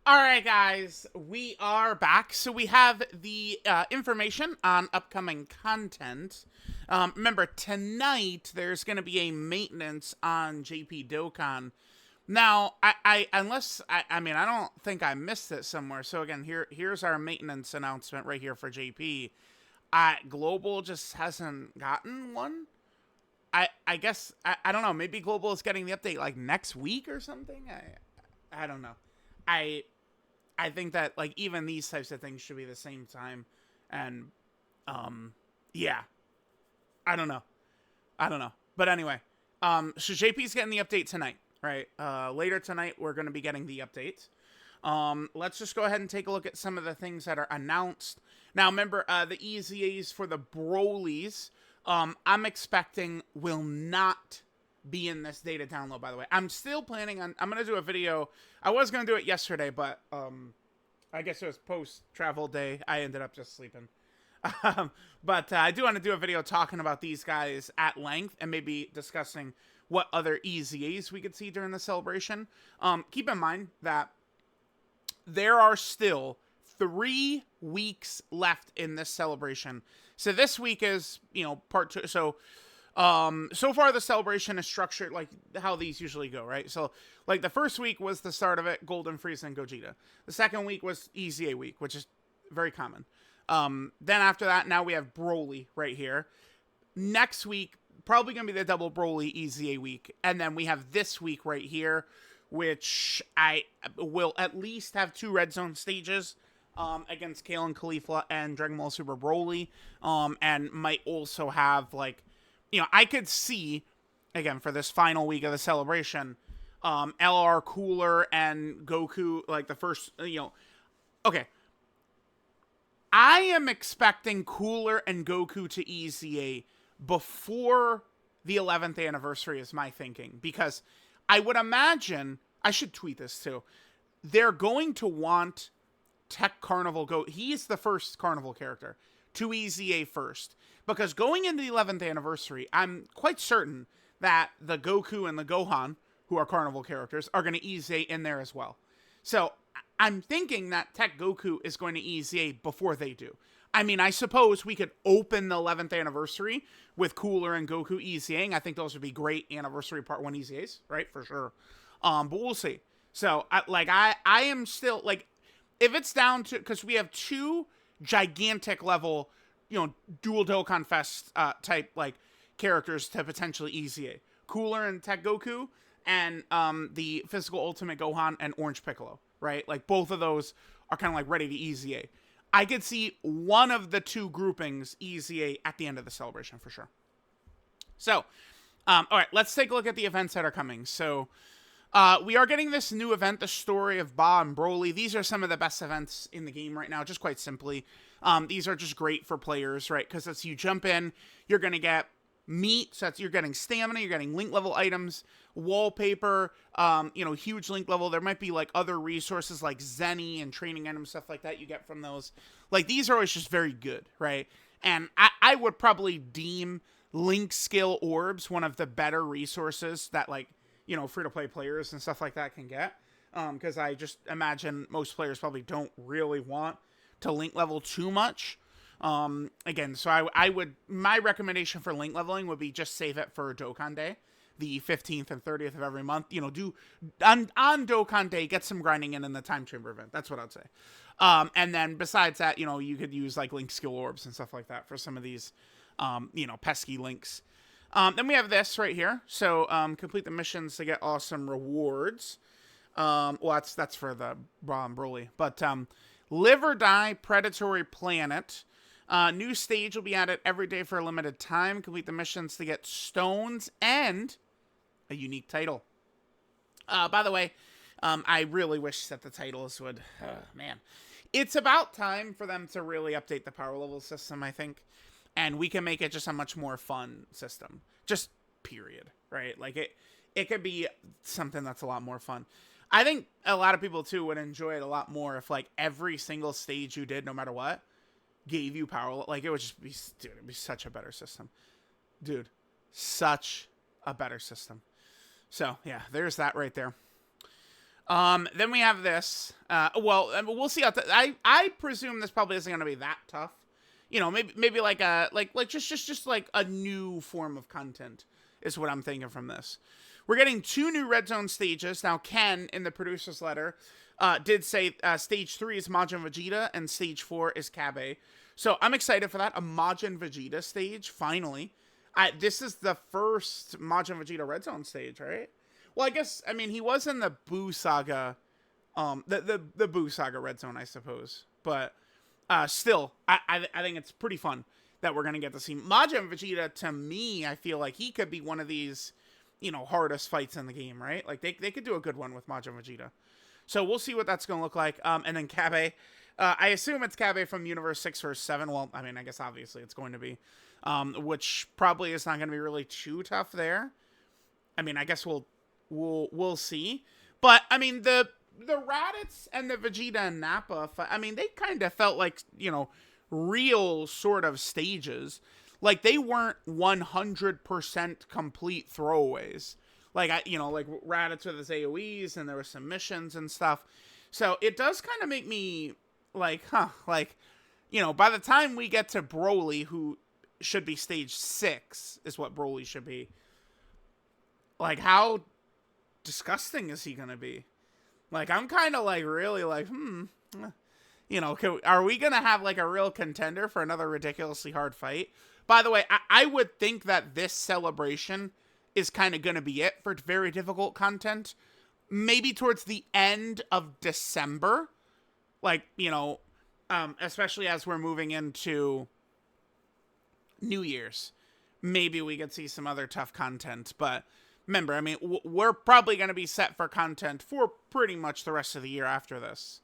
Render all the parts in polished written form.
All right, guys, we are back. So we have the information on upcoming content. Remember, tonight there's going to be a maintenance on JP Dokkan. Now, I don't think I missed it somewhere. So again, here's our maintenance announcement right here for JP. Global just hasn't gotten one. I guess I don't know. Maybe Global is getting the update like next week or something. I don't know. I I think that like even these types of things should be the same time, and yeah, I don't know, but anyway, so JP's getting the update tonight, right? Later tonight we're going to be getting the update. Let's just go ahead and take a look at some of the things that are announced. Now, remember, the EZAs for the Brolys, I'm expecting will not be in this data download, by the way. I'm still planning on, I'm going to do a video. I was going to do it yesterday, but I guess it was post-travel day. I ended up just sleeping. But I do want to do a video talking about these guys at length and maybe discussing what other EZAs we could see during the celebration. Keep in mind that there are still 3 weeks left in this celebration. So this week is, part 2. So far the celebration is structured like how these usually go, right? So like the first week was the start of it, Golden Frieza and Gogeta. The second week was EZA week, which is very common. Then after that, now we have Broly right here. Next week, probably going to be the double Broly EZA week. And then we have this week right here, which I will at least have 2 Red Zone stages against Kale and Khalifa and Dragon Ball Super Broly. And might also have, like, I could see, again, for this final week of the celebration, LR Cooler and Goku, like the first, okay. I am expecting Cooler and Goku to EZA before the 11th anniversary is my thinking. Because I would imagine, I should tweet this too, they're going to want Tech Carnival Go. He's the first Carnival character to EZA first. Because going into the 11th anniversary, I'm quite certain that the Goku and the Gohan, who are Carnival characters, are going to EZA in there as well. So I'm thinking that Tech Goku is going to EZA before they do. I mean, I suppose we could open the 11th anniversary with Cooler and Goku EZAing. I think those would be great anniversary part 1 EZAs, right? For sure. But we'll see. So, I am still, like, if it's down to, because we have 2 gigantic level, dual Dokkan Fest type, like, characters to potentially EZA. Cooler and Tech Goku, and the Physical Ultimate Gohan and Orange Piccolo. Right? Like, both of those are kind of, like, ready to EZA. I could see one of the 2 groupings EZA at the end of the celebration, for sure. So, all right, let's take a look at the events that are coming. So, we are getting this new event, the Story of Ba and Broly. These are some of the best events in the game right now, just quite simply. These are just great for players, right? Because as you jump in, you're going to get meat, so you're getting stamina, you're getting link level items, wallpaper, huge link level. There might be like other resources like Zenny and training items, stuff like that you get from those. Like, these are always just very good, right? And I would probably deem link skill orbs one of the better resources that, like, free-to-play players and stuff like that can get. Because I just imagine most players probably don't really want to link level too much. Again, so I would, my recommendation for link leveling would be just save it for Dokkan Day, the 15th and 30th of every month. Do on Dokkan Day, get some grinding in the Time Chamber event. That's what I'd say. And then besides that, you could use like link skill orbs and stuff like that for some of these, pesky links. Then we have this right here. So, complete the missions to get awesome rewards. Well, that's for the Bra and Broly, but, Live or Die Predatory Planet. New stage will be added every day for a limited time. Complete the missions to get stones and a unique title. By the way, I really wish that the titles would... man. It's about time for them to really update the power level system, I think. And we can make it just a much more fun system. Just period, right? Like, it could be something that's a lot more fun. I think a lot of people, too, would enjoy it a lot more if, like, every single stage you did, no matter what, gave you power. Like, it would just be, dude, it'd be such a better system. Dude, such a better system. So, yeah, there's that right there. Then we have this. Well, I mean, we'll see how. I presume this probably isn't going to be that tough. You know, maybe like a just like a new form of content is what I'm thinking from this. We're getting 2 new red zone stages now. Ken in the producer's letter did say stage 3 is Majin Vegeta and stage 4 is Kabe. So I'm excited for that. A Majin Vegeta stage finally. This is the first Majin Vegeta red zone stage, right? Well, I guess, I mean, he was in the Buu Saga, the Buu Saga Red Zone, I suppose. But still, I think it's pretty fun that we're going to get to see Majin Vegeta. To me, I feel like he could be one of these, you know, hardest fights in the game, right? Like, they could do a good one with Majin Vegeta. So we'll see what that's going to look like. And then Kabe. I assume it's Kabe from Universe 6 vs. 7. Well, I mean, I guess obviously it's going to be. Which probably is not going to be really too tough there. I mean, I guess we'll see. But I mean, the Raditz and the Vegeta and Nappa, I mean, they kind of felt like, you know, real sort of stages. Like, they weren't 100% complete throwaways. Like, like Raditz with his AoEs, and there were some missions and stuff. So it does kind of make me like, like, you know, by the time we get to Broly, who should be stage 6, is what Broly should be. Like, how disgusting is he gonna be? Like, I'm kind of like really like, you know, are we gonna have like a real contender for another ridiculously hard fight? By the way, I would think that this celebration is kind of gonna be it for very difficult content. Maybe towards the end of December, like, you know, especially as we're moving into New Year's, maybe we could see some other tough content. But remember, I mean, we're probably going to be set for content for pretty much the rest of the year after this.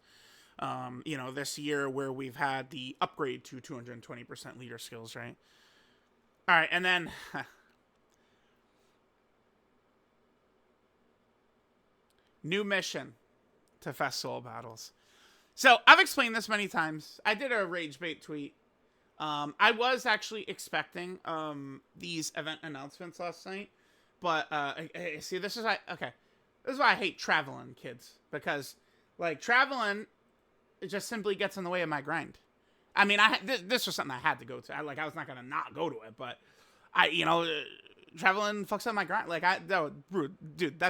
You know, this year where we've had the upgrade to 220% leader skills, right? All right, and then new mission to Festival Battles. So I've explained this many times. I did a rage bait tweet. I was actually expecting these event announcements last night, but see, this is why. Okay, this is why I hate traveling, kids, because like traveling, it just simply gets in the way of my grind. I mean, this was something I had to go to. I was not gonna not go to it, but traveling fucks up my grind. Like dude,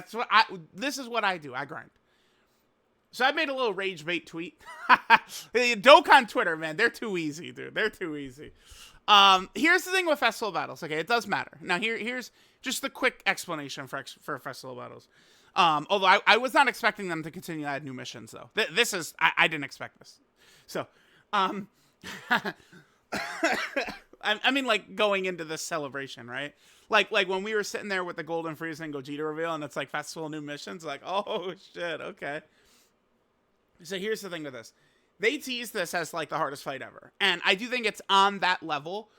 this is what I do. I grind. So I made a little rage bait tweet. Dokkan Twitter, man, they're too easy, dude. They're too easy. Here's the thing with Festival Battles. Okay, it does matter. Now here's just the quick explanation for Festival Battles. Although I was not expecting them to continue to add new missions, though. This is I didn't expect this. So, I mean, like going into this celebration, right? Like when we were sitting there with the Golden Frieza and Gogeta reveal, and it's like Festival new missions. Like, oh shit, okay. So here's the thing with this. They tease this as like the hardest fight ever. And I do think it's on that level.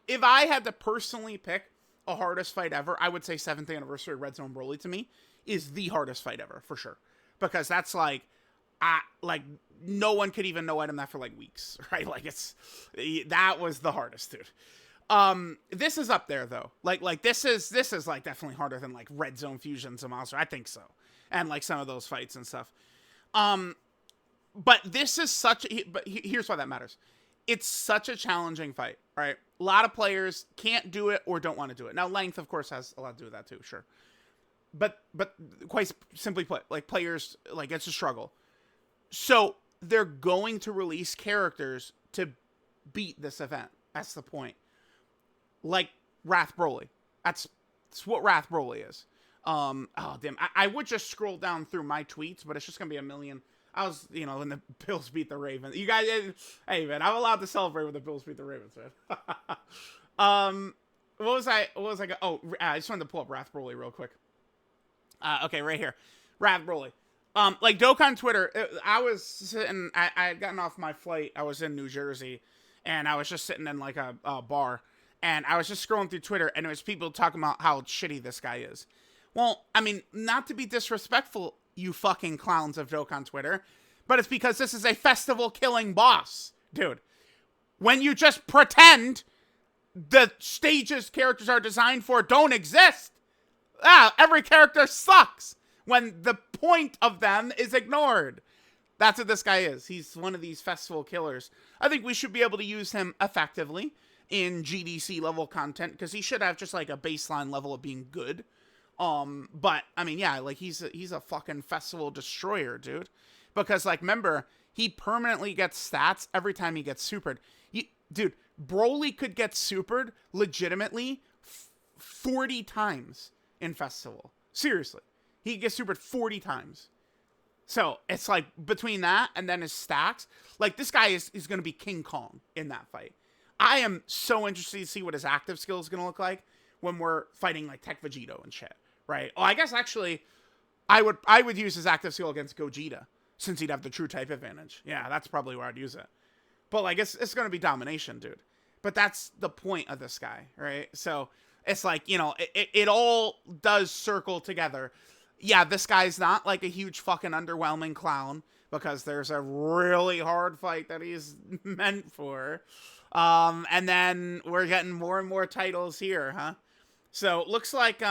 If I had to personally pick a hardest fight ever, I would say 7th anniversary Red Zone Broly to me is the hardest fight ever, for sure. Because that's like no one could even no-item that for like weeks, right? Like that was the hardest, dude. This is up there though. Like this is like definitely harder than like Red Zone Fusions and Monster. I think so. And like some of those fights and stuff. But this is but here's why that matters. It's such a challenging fight, right? A lot of players can't do it or don't want to do it. Now, length, of course, has a lot to do with that too, sure. But quite simply put, like players, like it's a struggle. So they're going to release characters to beat this event. That's the point. Like Wrath Broly. That's what Wrath Broly is. Oh damn! I would just scroll down through my tweets, but it's just gonna be a million. I was, you know, when the Bills beat the Ravens. You guys, hey man, I'm allowed to celebrate when the Bills beat the Ravens, man. What was I? Oh, I just wanted to pull up Wrath Broly real quick. Okay, right here, Wrath Broly. Like Dokkan Twitter, I was sitting. I had gotten off my flight. I was in New Jersey, and I was just sitting in like a bar, and I was just scrolling through Twitter, and it was people talking about how shitty this guy is. Well, I mean, not to be disrespectful, you fucking clowns of Dokkan Twitter, but it's because this is a festival-killing boss, dude. When you just pretend the stages characters are designed for don't exist, every character sucks. when the point of them is ignored. That's what this guy is. He's one of these festival killers. I think we should be able to use him effectively in GDC level content because he should have just like a baseline level of being good. But I mean, yeah, like he's a fucking festival destroyer, dude. Because like, remember, he permanently gets stats every time he gets supered. Dude, Broly could get supered legitimately 40 times in festival. Seriously, he gets supered 40 times. So it's like between that and then his stacks, like this guy is going to be King Kong in that fight. I am so interested to see what his active skill is going to look like when we're fighting like Tech Vegito and shit, right? Oh, I guess actually I would use his active skill against Gogeta since he'd have the true type advantage. Yeah, that's probably where I'd use it. But like it's going to be domination, dude. But that's the point of this guy, right? So it's like, you know, it all does circle together. Yeah, this guy's not like a huge fucking underwhelming clown because there's a really hard fight that he's meant for. And then we're getting more and more titles here, huh? So it looks like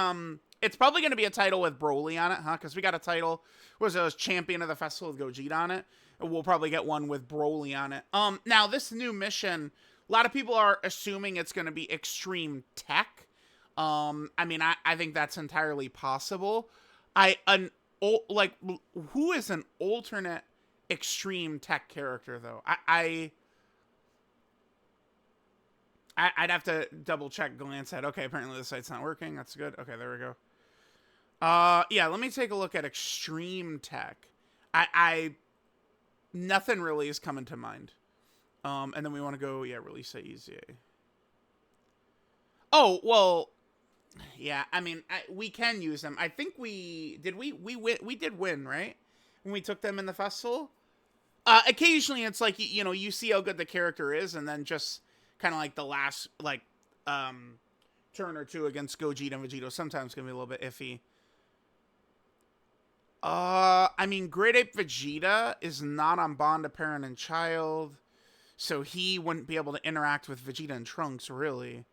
it's probably going to be a title with Broly on it, huh? Because we got a title, was it Champion of the Festival with Gogeta on it? We'll probably get one with Broly on it. Now this new mission, a lot of people are assuming it's going to be Extreme Tech. I mean, I think that's entirely possible. Who is an alternate Extreme Tech character though? I'd have to double check, glance at. Okay, apparently the site's not working. That's good. Okay, there we go. Yeah, let me take a look at Extreme Tech. Nothing really is coming to mind. And then we want to go, yeah, release it easy. Oh, well, yeah, I mean, we can use them. I think we did win, right? When we took them in the festival. Occasionally it's like, you know, you see how good the character is and then just kind of like the last, like, turn or two against Gogeta and Vegito sometimes can be a little bit iffy. I mean, Great Ape Vegeta is not on Bond of Parent and Child, so he wouldn't be able to interact with Vegeta and Trunks, really.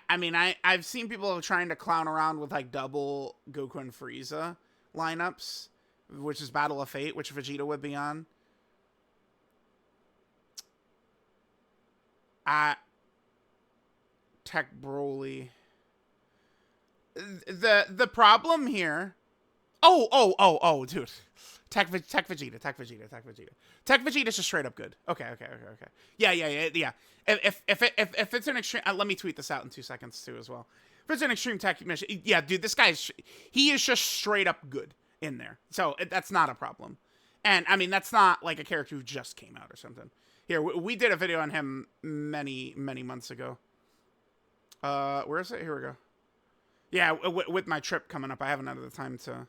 I mean, I've seen people trying to clown around with, like, double Goku and Frieza lineups, which is Battle of Fate, which Vegeta would be on. Tech Broly. The problem here... Oh, dude. Tech Vegeta. Tech Vegeta's just straight up good. Okay. Yeah. If it's an extreme, let me tweet this out in 2 seconds too as well. If it's an extreme tech mission, yeah, dude, this guy's he is just straight up good in there. So that's not a problem. And I mean, that's not like a character who just came out or something. Here, we did a video on him many months ago. Where is it? Here we go. Yeah, with my trip coming up, I haven't had the time to.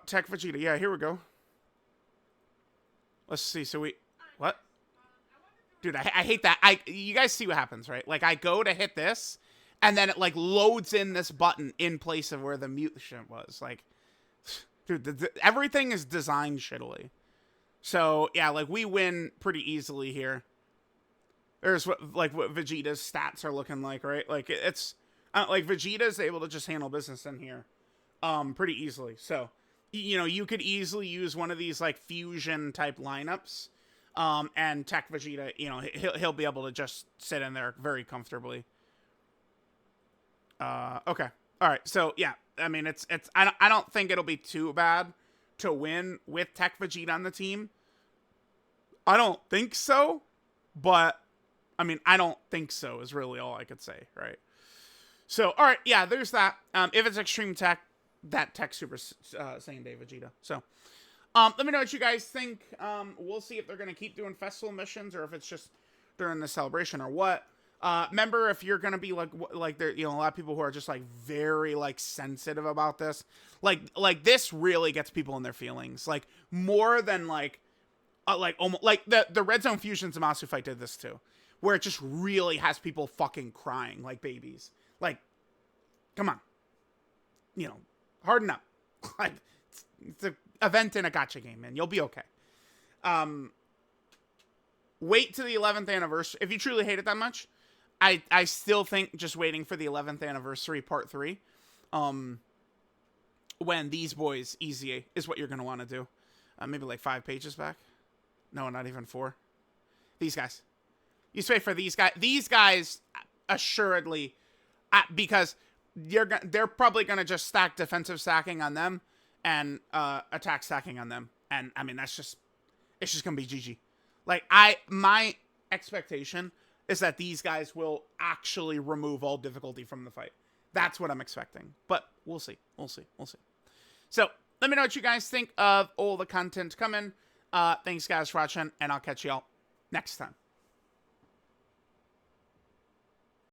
Tech Vegeta. Yeah, here we go. Let's see. So what? Dude, I hate that. You guys see what happens, right? Like, I go to hit this, and then it, like, loads in this button in place of where the mute shit was. Like, dude, everything is designed shittily. So, yeah, like, we win pretty easily here. There's what Vegeta's stats are looking like, right? Like, it's, like, Vegeta's able to just handle business in here. Pretty easily. So, you know, you could easily use one of these, like, fusion type lineups. And Tech Vegeta, you know, he'll be able to just sit in there very comfortably. Okay. All right. So, yeah, I mean, I don't think it'll be too bad to win with Tech Vegeta on the team. I don't think so, but I mean, I don't think so is really all I could say, right? So, all right, yeah, there's that. If it's Extreme Tech, that Tech Super Saiyan Day Vegeta. So, let me know what you guys think. We'll see if they're going to keep doing festival missions or if it's just during the celebration or what. Remember, if you're going to be like there, you know, a lot of people who are just like very like sensitive about this, like this really gets people in their feelings, like more than almost like the Red Zone Fusion Zamasu fight did this too, where it just really has people fucking crying like babies. Like, come on, you know, harden up. Like, it's an event in a gacha game, man. You'll be okay. Wait to the 11th anniversary. If you truly hate it that much, I still think just waiting for the 11th anniversary part 3 when these boys easy is what you're going to want to do. Maybe like 5 pages back. No, not even 4. These guys. You just wait for these guys. These guys, assuredly, because they're probably going to just stack defensive stacking on them and attack stacking on them. And, I mean, it's just going to be GG. Like, my expectation is that these guys will actually remove all difficulty from the fight. That's what I'm expecting. But we'll see. We'll see. We'll see. So, let me know what you guys think of all the content coming. Thanks, guys, for watching, and I'll catch y'all next time.